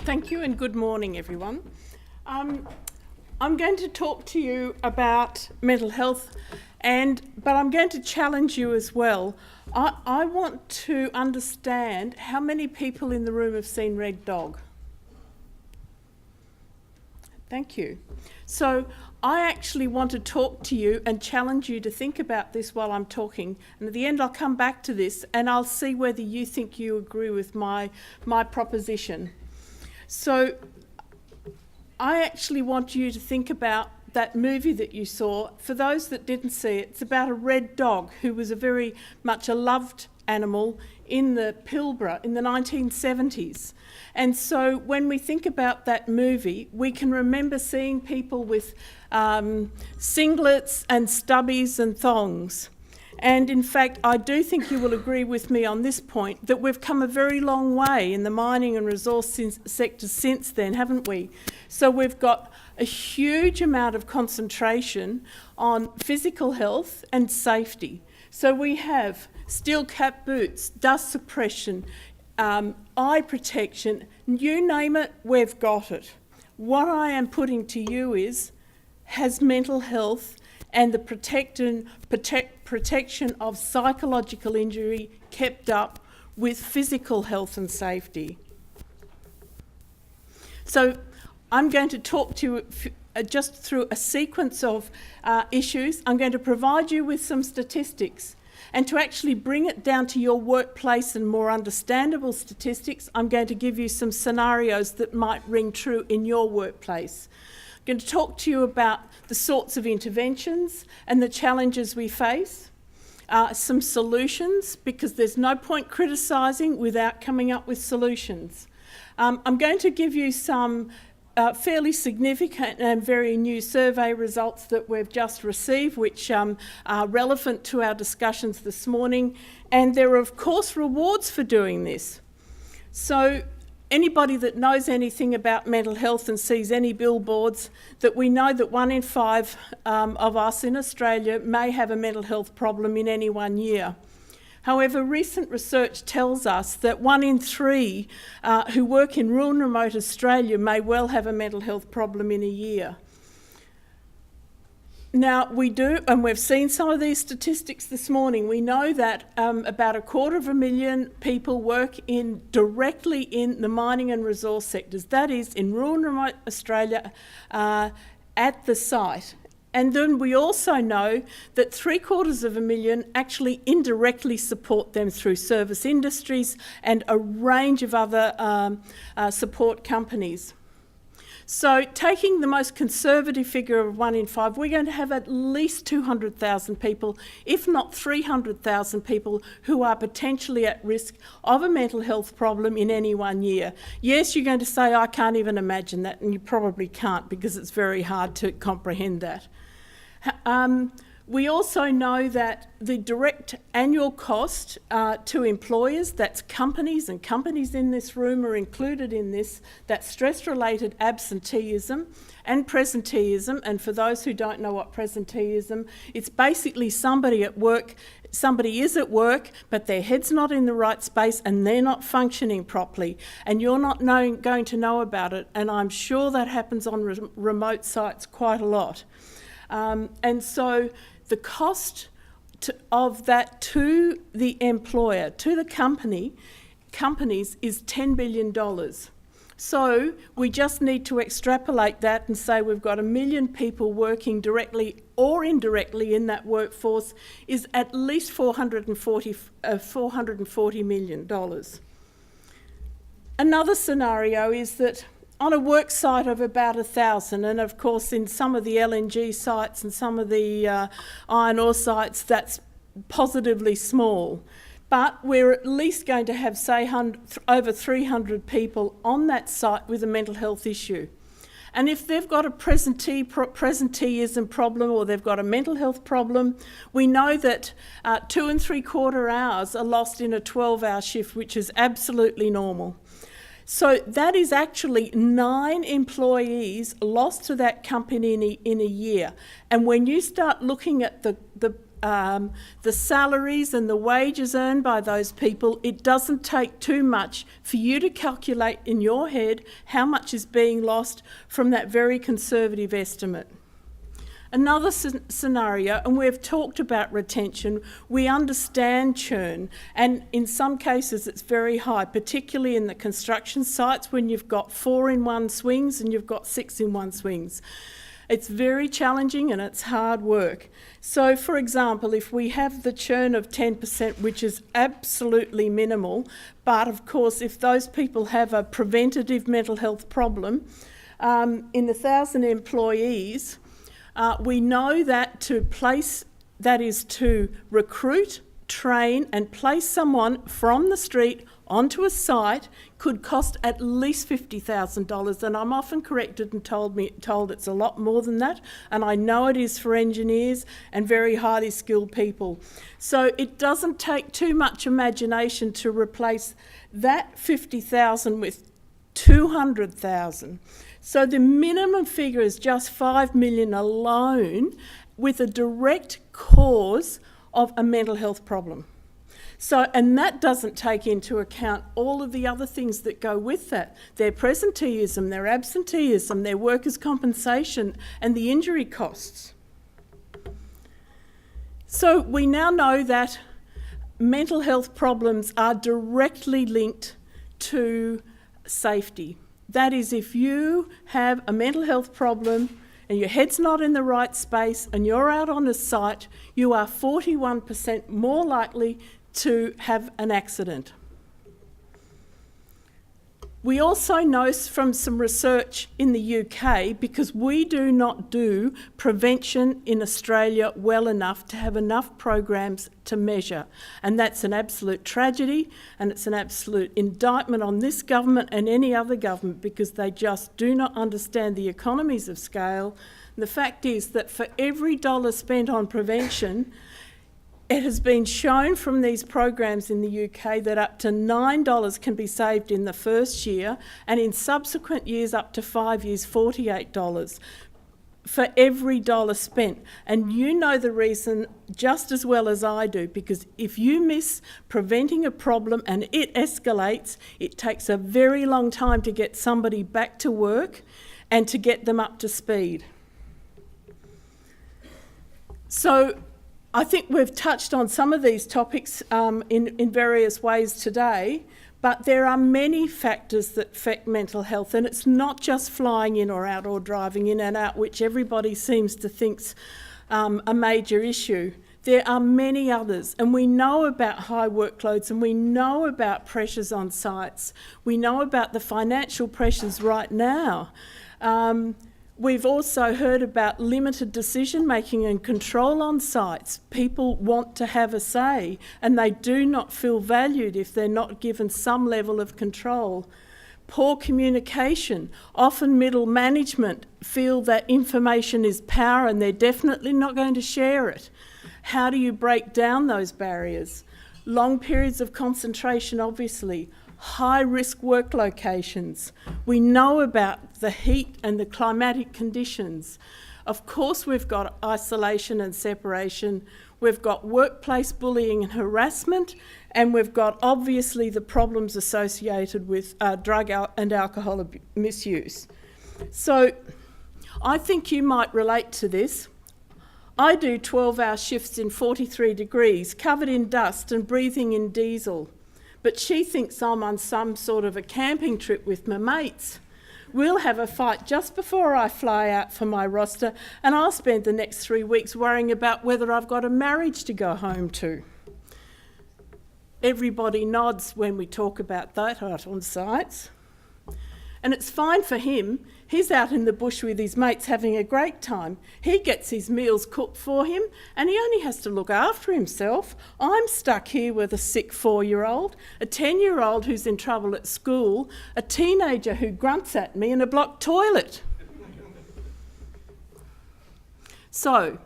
Thank you and good morning, everyone. I'm going to talk to you about mental health, but I'm going to challenge you as well. I want to understand how many people in the room have seen Red Dog. Thank you. So I actually want to talk to you and challenge you to think about this while I'm talking. And at the end, I'll come back to this and I'll see whether you think you agree with my proposition. So I actually want you to think about that movie that you saw. For those that didn't see it, it's about a red dog who was very much a loved animal in the Pilbara in the 1970s. And so when we think about that movie, we can remember seeing people with singlets and stubbies and thongs. And in fact, I do think you will agree with me on this point that we've come a very long way in the mining and resource sector since then, haven't we? So we've got a huge amount of concentration on physical health and safety. So we have steel cap boots, dust suppression, eye protection, you name it, we've got it. What I am putting to you is, has mental health and the protection of psychological injury kept up with physical health and safety? So I'm going to talk to you just through a sequence of issues. I'm going to provide you with some statistics. And to actually bring it down to your workplace and more understandable statistics, I'm going to give you some scenarios that might ring true in your workplace. I'm going to talk to you about the sorts of interventions and the challenges we face, some solutions, because there's no point criticising without coming up with solutions. I'm going to give you some fairly significant and very new survey results that we've just received, which are relevant to our discussions this morning. And there are, of course, rewards for doing this. So anybody that knows anything about mental health and sees any billboards, that we know that 1 in 5 of us in Australia may have a mental health problem in any one year. However, recent research tells us that 1 in 3 who work in rural and remote Australia may well have a mental health problem in a year. Now, we do, and we've seen some of these statistics this morning, we know that about 250,000 people work directly in the mining and resource sectors, that is, in rural and remote Australia at the site. And then we also know that 750,000 actually indirectly support them through service industries and a range of other support companies. So taking the most conservative figure of 1 in 5, we're going to have at least 200,000 people, if not 300,000 people, who are potentially at risk of a mental health problem in any one year. Yes, you're going to say, I can't even imagine that, and you probably can't because it's very hard to comprehend that. We also know that the direct annual cost to employers, that's companies, and companies in this room are included in this, that's stress-related absenteeism and presenteeism. And for those who don't know what presenteeism, it's basically somebody at work, somebody is at work, but their head's not in the right space and they're not functioning properly. And you're not going to know about it. And I'm sure that happens on remote sites quite a lot. And so the cost of that to the employer, to the companies is $10 billion. So we just need to extrapolate that and say we've got 1 million people working directly or indirectly in that workforce is at least $440 million. Another scenario is that on a work site of about 1,000, and of course in some of the LNG sites and some of the iron ore sites, that's positively small. But we're at least going to have, say, over 300 people on that site with a mental health issue. And if they've got a presenteeism problem or they've got a mental health problem, we know that 2 3/4 hours are lost in a 12-hour shift, which is absolutely normal. So that is actually 9 employees lost to that company in a year. And when you start looking at the the salaries and the wages earned by those people, it doesn't take too much for you to calculate in your head how much is being lost from that very conservative estimate. Another scenario, and we've talked about retention, we understand churn, and in some cases it's very high, particularly in the construction sites when you've got 4-in-1 swings and you've got 6-in-1 swings. It's very challenging and it's hard work. So, for example, if we have the churn of 10%, which is absolutely minimal, but of course if those people have a preventative mental health problem, in 1,000 employees, we know that to recruit, train and place someone from the street onto a site could cost at least $50,000, and I'm often corrected and told it's a lot more than that, and I know it is for engineers and very highly skilled people. So it doesn't take too much imagination to replace that $50,000 with $200,000. So the minimum figure is just $5 million alone with a direct cause of a mental health problem. So, and that doesn't take into account all of the other things that go with that. Their presenteeism, their absenteeism, their workers' compensation and the injury costs. So we now know that mental health problems are directly linked to safety. That is, if you have a mental health problem and your head's not in the right space and you're out on a site, you are 41% more likely to have an accident. We also know from some research in the UK, because we do not do prevention in Australia well enough to have enough programs to measure. And that's an absolute tragedy, and it's an absolute indictment on this government and any other government, because they just do not understand the economies of scale. And the fact is that for every dollar spent on prevention, it has been shown from these programs in the UK that up to $9 can be saved in the first year, and in subsequent years, up to 5 years, $48 for every dollar spent. And you know the reason just as well as I do, because if you miss preventing a problem and it escalates, it takes a very long time to get somebody back to work and to get them up to speed. So I think we've touched on some of these topics in various ways today, but there are many factors that affect mental health, and it's not just flying in or out or driving in and out, which everybody seems to think's a major issue. There are many others, and we know about high workloads, and we know about pressures on sites. We know about the financial pressures right now. We've also heard about limited decision-making and control on sites. People want to have a say, and they do not feel valued if they're not given some level of control. Poor communication. Often middle management feel that information is power and they're definitely not going to share it. How do you break down those barriers? Long periods of concentration, obviously. High-risk work locations. We know about the heat and the climatic conditions. Of course, we've got isolation and separation. We've got workplace bullying and harassment, and we've got obviously the problems associated with drug and alcohol misuse. So I think you might relate to this. I do 12-hour shifts in 43 degrees, covered in dust and breathing in diesel. But she thinks I'm on some sort of a camping trip with my mates. We'll have a fight just before I fly out for my roster, and I'll spend the next 3 weeks worrying about whether I've got a marriage to go home to. Everybody nods when we talk about that out on sites. And it's fine for him. He's out in the bush with his mates having a great time. He gets his meals cooked for him, and he only has to look after himself. I'm stuck here with a sick 4-year-old, a 10-year-old who's in trouble at school, a teenager who grunts at me, and a blocked toilet. So,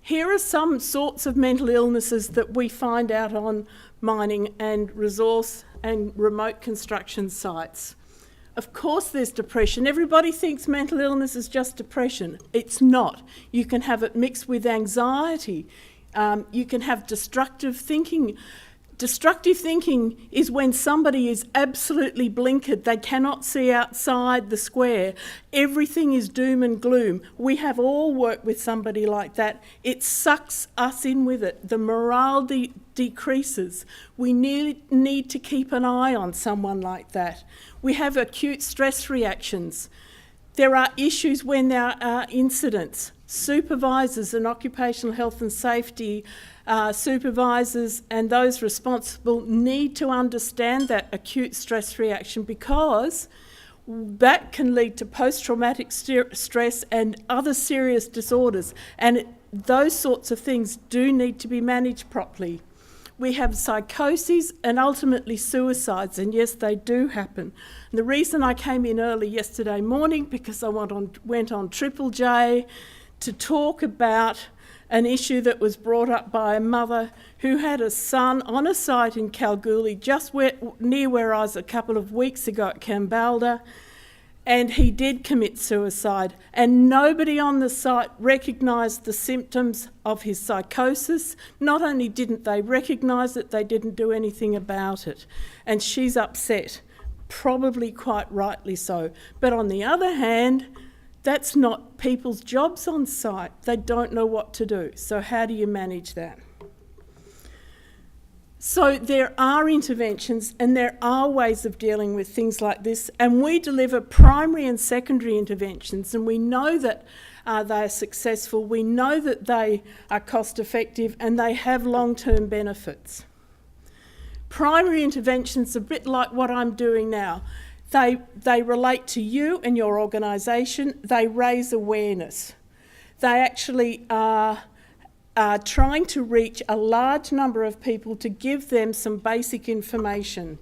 here are some sorts of mental illnesses that we find out on mining and resource and remote construction sites. Of course there's depression. Everybody thinks mental illness is just depression. It's not. You can have it mixed with anxiety, You can have destructive thinking. Destructive thinking is when somebody is absolutely blinkered. They cannot see outside the square. Everything is doom and gloom. We have all worked with somebody like that. It sucks us in with it. The morale decreases. We need to keep an eye on someone like that. We have acute stress reactions. There are issues when there are incidents. Supervisors and occupational health and safety supervisors and those responsible need to understand that acute stress reaction, because that can lead to post-traumatic stress and other serious disorders, and those sorts of things do need to be managed properly. We have psychoses and ultimately suicides, and yes, they do happen. And the reason I came in early yesterday morning, because I went on Triple J to talk about an issue that was brought up by a mother who had a son on a site in Kalgoorlie, just near where I was a couple of weeks ago at Kambalda, and he did commit suicide. And nobody on the site recognised the symptoms of his psychosis. Not only didn't they recognise it, they didn't do anything about it. And she's upset, probably quite rightly so. But on the other hand, that's not people's jobs on site. They don't know what to do. So how do you manage that? So there are interventions and there are ways of dealing with things like this, and we deliver primary and secondary interventions, and we know that they are successful, we know that they are cost effective and they have long-term benefits. Primary interventions are a bit like what I'm doing now. They relate to you and your organisation. They raise awareness. They actually are trying to reach a large number of people to give them some basic information.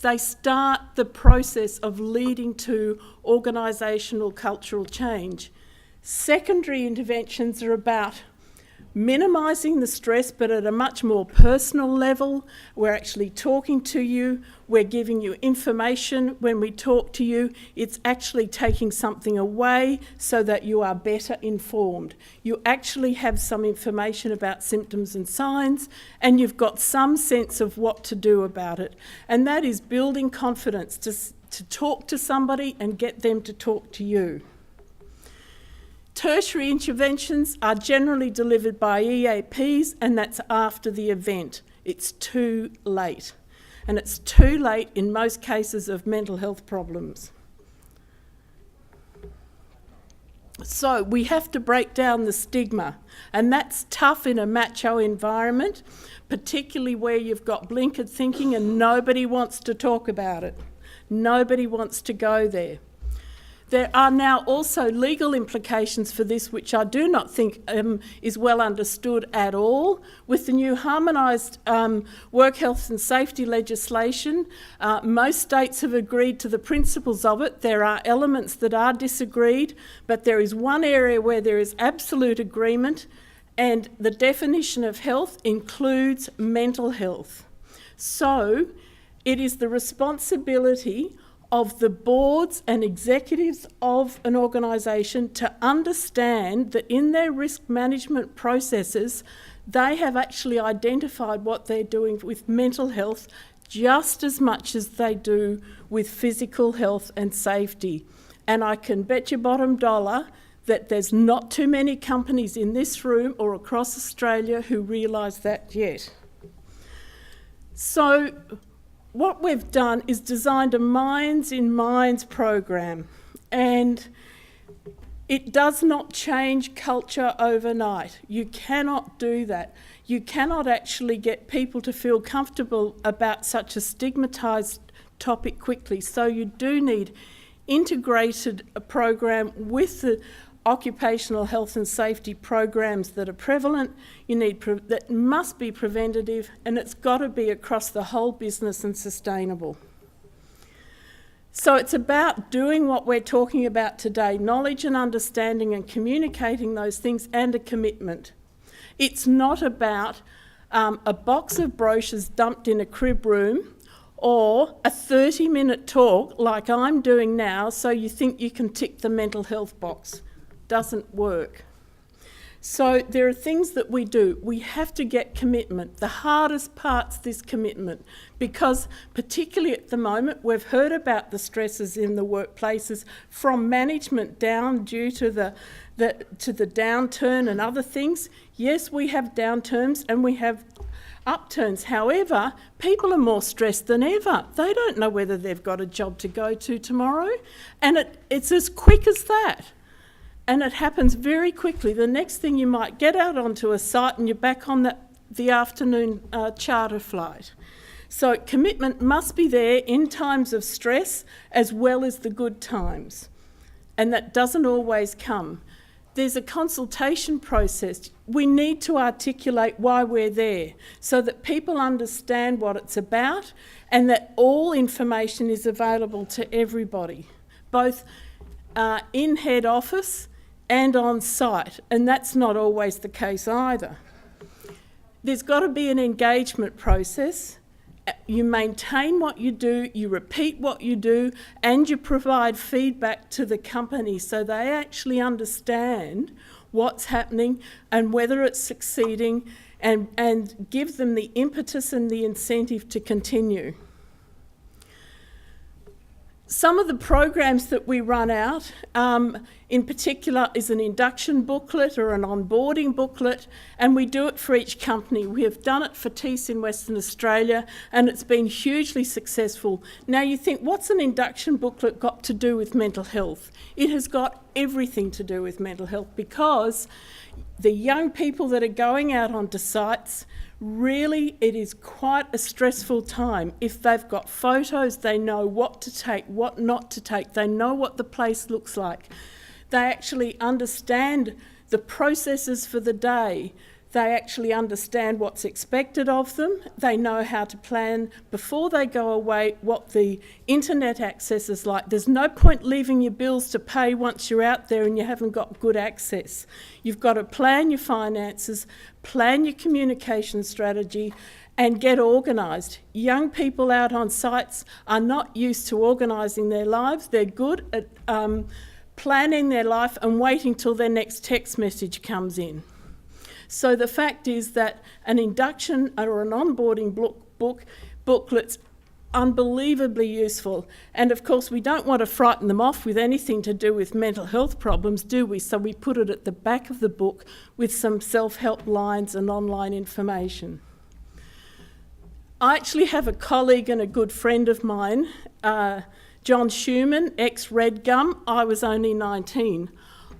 They start the process of leading to organisational cultural change. Secondary interventions are about minimising the stress, but at a much more personal level. We're actually talking to you, we're giving you information. When we talk to you, it's actually taking something away so that you are better informed. You actually have some information about symptoms and signs, and you've got some sense of what to do about it. And that is building confidence to talk to somebody and get them to talk to you. Tertiary interventions are generally delivered by EAPs, and that's after the event. It's too late. And it's too late in most cases of mental health problems. So we have to break down the stigma, and that's tough in a macho environment, particularly where you've got blinkered thinking and nobody wants to talk about it. Nobody wants to go there. There are now also legal implications for this, which I do not think is well understood at all. With the new harmonised work health and safety legislation, most states have agreed to the principles of it. There are elements that are disagreed, but there is one area where there is absolute agreement, and the definition of health includes mental health. So it is the responsibility of the boards and executives of an organisation to understand that in their risk management processes, they have actually identified what they're doing with mental health just as much as they do with physical health and safety. And I can bet your bottom dollar that there's not too many companies in this room or across Australia who realise that yet. So what we've done is designed a Minds in Minds program, and it does not change culture overnight. You cannot do that. You cannot actually get people to feel comfortable about such a stigmatised topic quickly. So you do need integrated a program with the occupational health and safety programs that are prevalent. You need that must be preventative, and it's got to be across the whole business and sustainable. So it's about doing what we're talking about today, knowledge and understanding and communicating those things, and a commitment. It's not about a box of brochures dumped in a crib room or a 30-minute talk like I'm doing now so you think you can tick the mental health box. Doesn't work. So there are things that we do. We have to get commitment. The hardest part's this commitment, because particularly at the moment, we've heard about the stresses in the workplaces from management down due to the downturn and other things. Yes, we have downturns and we have upturns. However, people are more stressed than ever. They don't know whether they've got a job to go to tomorrow, and it's as quick as that. And it happens very quickly. The next thing, you might get out onto a site and you're back on the afternoon charter flight. So commitment must be there in times of stress as well as the good times. And that doesn't always come. There's a consultation process. We need to articulate why we're there so that people understand what it's about and that all information is available to everybody, both in head office and on site, and that's not always the case either. There's got to be an engagement process. You maintain what you do, you repeat what you do, and you provide feedback to the company so they actually understand what's happening and whether it's succeeding, and give them the impetus and the incentive to continue. Some of the programs that we run out, in particular, is an induction booklet or an onboarding booklet, and we do it for each company. We have done it for TEAS in Western Australia, and it's been hugely successful. Now you think, what's an induction booklet got to do with mental health? It has got everything to do with mental health, because the young people that are going out onto sites, really, it is quite a stressful time. If they've got photos, they know what to take, what not to take. They know what the place looks like. They actually understand the processes for the day. They actually understand what's expected of them. They know how to plan before they go away what the internet access is like. There's no point leaving your bills to pay once you're out there and you haven't got good access. You've got to plan your finances, plan your communication strategy, and get organised. Young people out on sites are not used to organising their lives. They're good at planning their life and waiting till their next text message comes in. So the fact is that an induction or an onboarding booklet's unbelievably useful. And of course, we don't want to frighten them off with anything to do with mental health problems, do we? So we put it at the back of the book with some self-help lines and online information. I actually have a colleague and a good friend of mine, John Schumann, ex-Red Gum. I was only 19.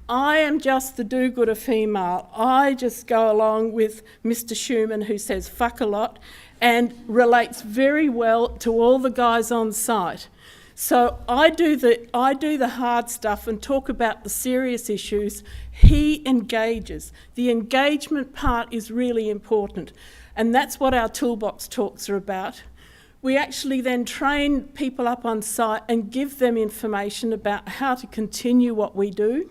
I am just the do-gooder female. I just go along with Mr. Schumann, who says fuck a lot and relates very well to all the guys on site. So I do the hard stuff and talk about the serious issues. He engages. The engagement part is really important, and that's what our toolbox talks are about. We actually then train people up on site and give them information about how to continue what we do.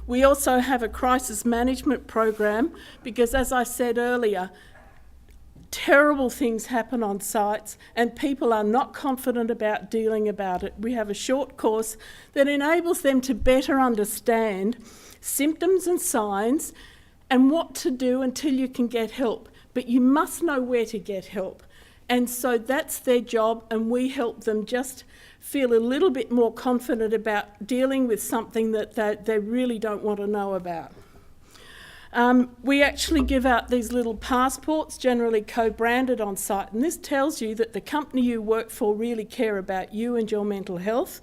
We also have a crisis management program because, as I said earlier, terrible things happen on sites and people are not confident about dealing about it. We have a short course that enables them to better understand symptoms and signs and what to do until you can get help. But you must know where to get help. And so that's their job, and we help them just feel a little bit more confident about dealing with something that they really don't want to know about. We actually give out these little passports, generally co-branded on site, and this tells you that the company you work for really care about you and your mental health.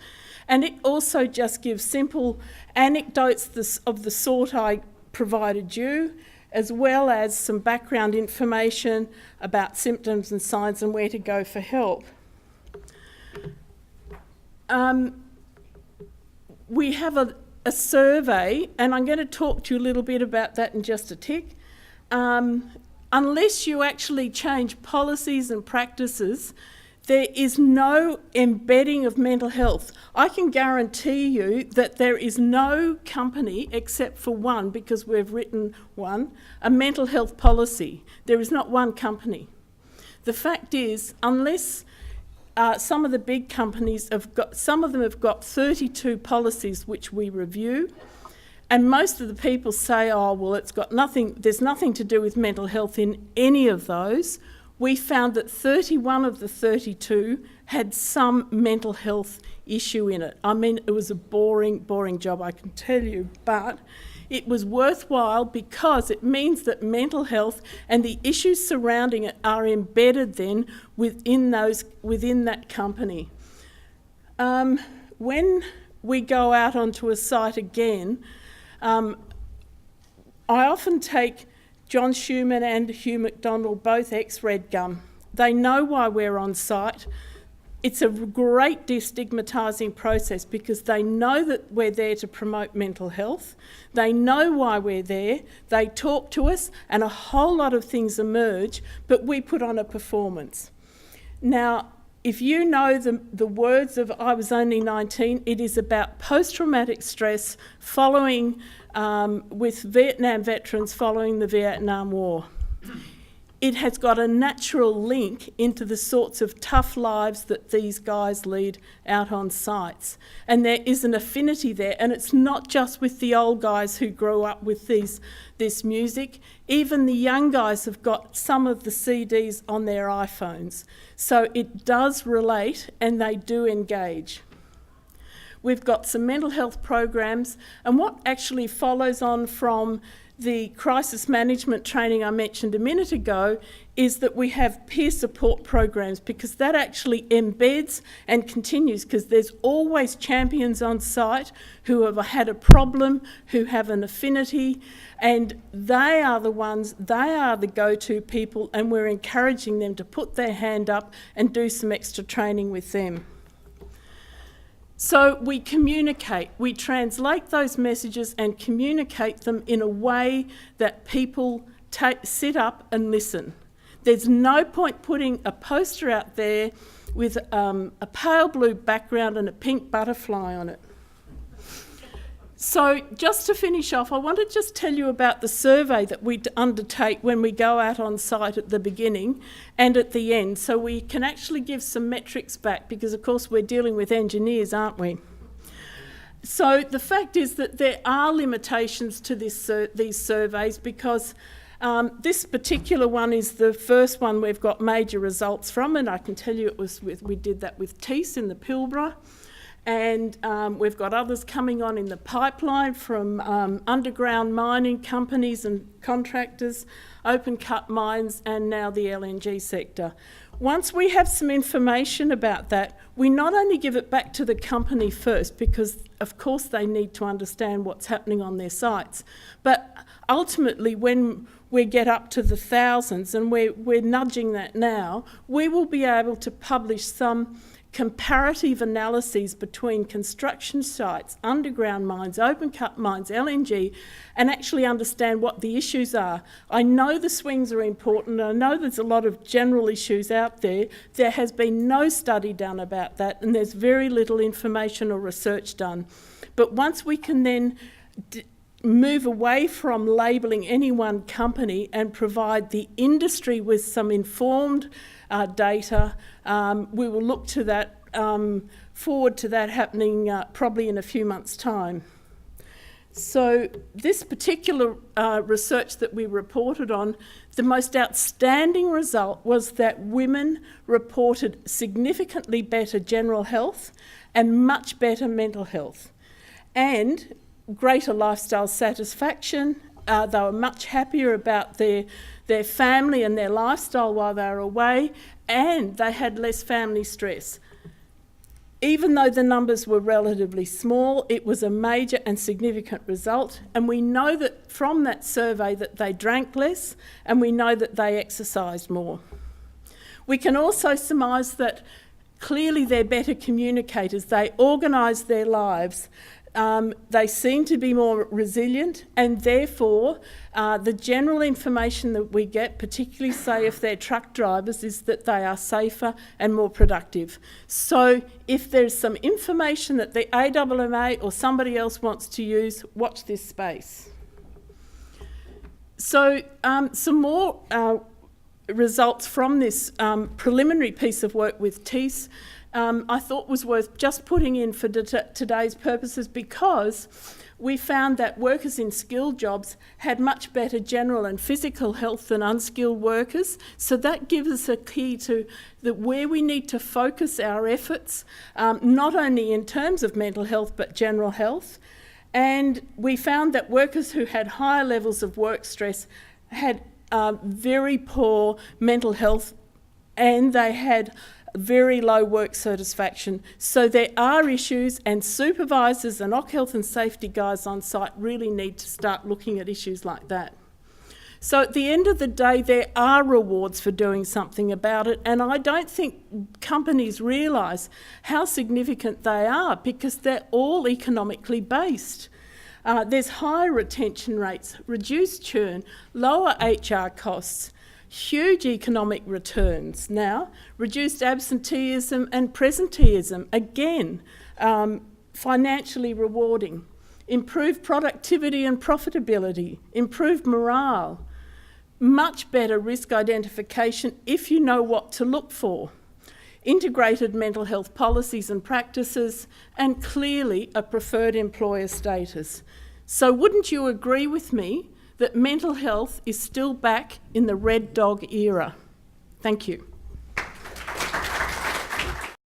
And it also just gives simple anecdotes of the sort I provided you, as well as some background information about symptoms and signs and where to go for help. We have a survey, and I'm going to talk to you a little bit about that in just a tick. Unless you actually change policies and practices, there is no embedding of mental health. I can guarantee you that there is no company, except for one, because we've written one, a mental health policy. There is not one company. The fact is, unless some of the big companies have got, some of them have got 32 policies which we review. And most of the people say, oh, well, it's got nothing, there's nothing to do with mental health in any of those. We found that 31 of the 32 had some mental health issue in it. I mean, it was a boring job, I can tell you, but it was worthwhile because it means that mental health and the issues surrounding it are embedded then within that company. When we go out onto a site again, I often take John Schumann and Hugh McDonald, both ex-Red Gum. They know why we're on site. It's a great destigmatising process because they know that we're there to promote mental health. They know why we're there. They talk to us and a whole lot of things emerge, but we put on a performance. Now, if you know the words of I Was Only 19, it is about post-traumatic stress following with Vietnam veterans following the Vietnam War. It has got a natural link into the sorts of tough lives that these guys lead out on sites. And there is an affinity there, and it's not just with the old guys who grew up with this music. Even the young guys have got some of the CDs on their iPhones. So it does relate, and they do engage. We've got some mental health programs, and what actually follows on from the crisis management training I mentioned a minute ago is that we have peer support programs, because that actually embeds and continues, because there's always champions on site who have had a problem, who have an affinity, and they are the go-to people, and we're encouraging them to put their hand up and do some extra training with them. So we communicate, we translate those messages and communicate them in a way that people sit up and listen. There's no point putting a poster out there with a pale blue background and a pink butterfly on it. So just to finish off, I want to just tell you about the survey that we undertake when we go out on site at the beginning and at the end, so we can actually give some metrics back, because of course we're dealing with engineers, aren't we? So the fact is that there are limitations to these surveys, because this particular one is the first one we've got major results from, and I can tell you we did that with Tees in the Pilbara. And we've got others coming on in the pipeline from underground mining companies and contractors, open cut mines, and now the LNG sector. Once we have some information about that, we not only give it back to the company first, because of course they need to understand what's happening on their sites, but ultimately when we get up to the thousands, and we're nudging that now, we will be able to publish some comparative analyses between construction sites, underground mines, open cut mines, LNG, and actually understand what the issues are. I know the swings are important. I know there's a lot of general issues out there. There has been no study done about that, and there's very little information or research done. But once we can then move away from labelling any one company and provide the industry with some informed data, we will look to that, forward to that happening probably in a few months' time. So this particular research that we reported on, the most outstanding result was that women reported significantly better general health and much better mental health, and greater lifestyle satisfaction. They were much happier about their family and their lifestyle while they were away, and they had less family stress. Even though the numbers were relatively small, it was a major and significant result, and we know that from that survey that they drank less, and we know that they exercised more. We can also surmise that clearly they're better communicators. They organise their lives. They seem to be more resilient, and therefore the general information that we get, particularly say if they're truck drivers, is that they are safer and more productive. So if there's some information that the AMMA or somebody else wants to use, watch this space. So some more results from this preliminary piece of work with Tees. I thought was worth just putting in for today's purposes, because we found that workers in skilled jobs had much better general and physical health than unskilled workers. So that gives us a key to where we need to focus our efforts, not only in terms of mental health but general health. And we found that workers who had higher levels of work stress had very poor mental health, and they had very low work satisfaction. So there are issues, and supervisors and occ health and safety guys on site really need to start looking at issues like that. So at the end of the day, there are rewards for doing something about it, and I don't think companies realise how significant they are, because they're all economically based. There's higher retention rates, reduced churn, lower HR costs, huge economic returns now, reduced absenteeism and presenteeism, again, financially rewarding, improved productivity and profitability, improved morale, much better risk identification if you know what to look for, integrated mental health policies and practices, and clearly a preferred employer status. So wouldn't you agree with me that mental health is still back in the red dog era? Thank you.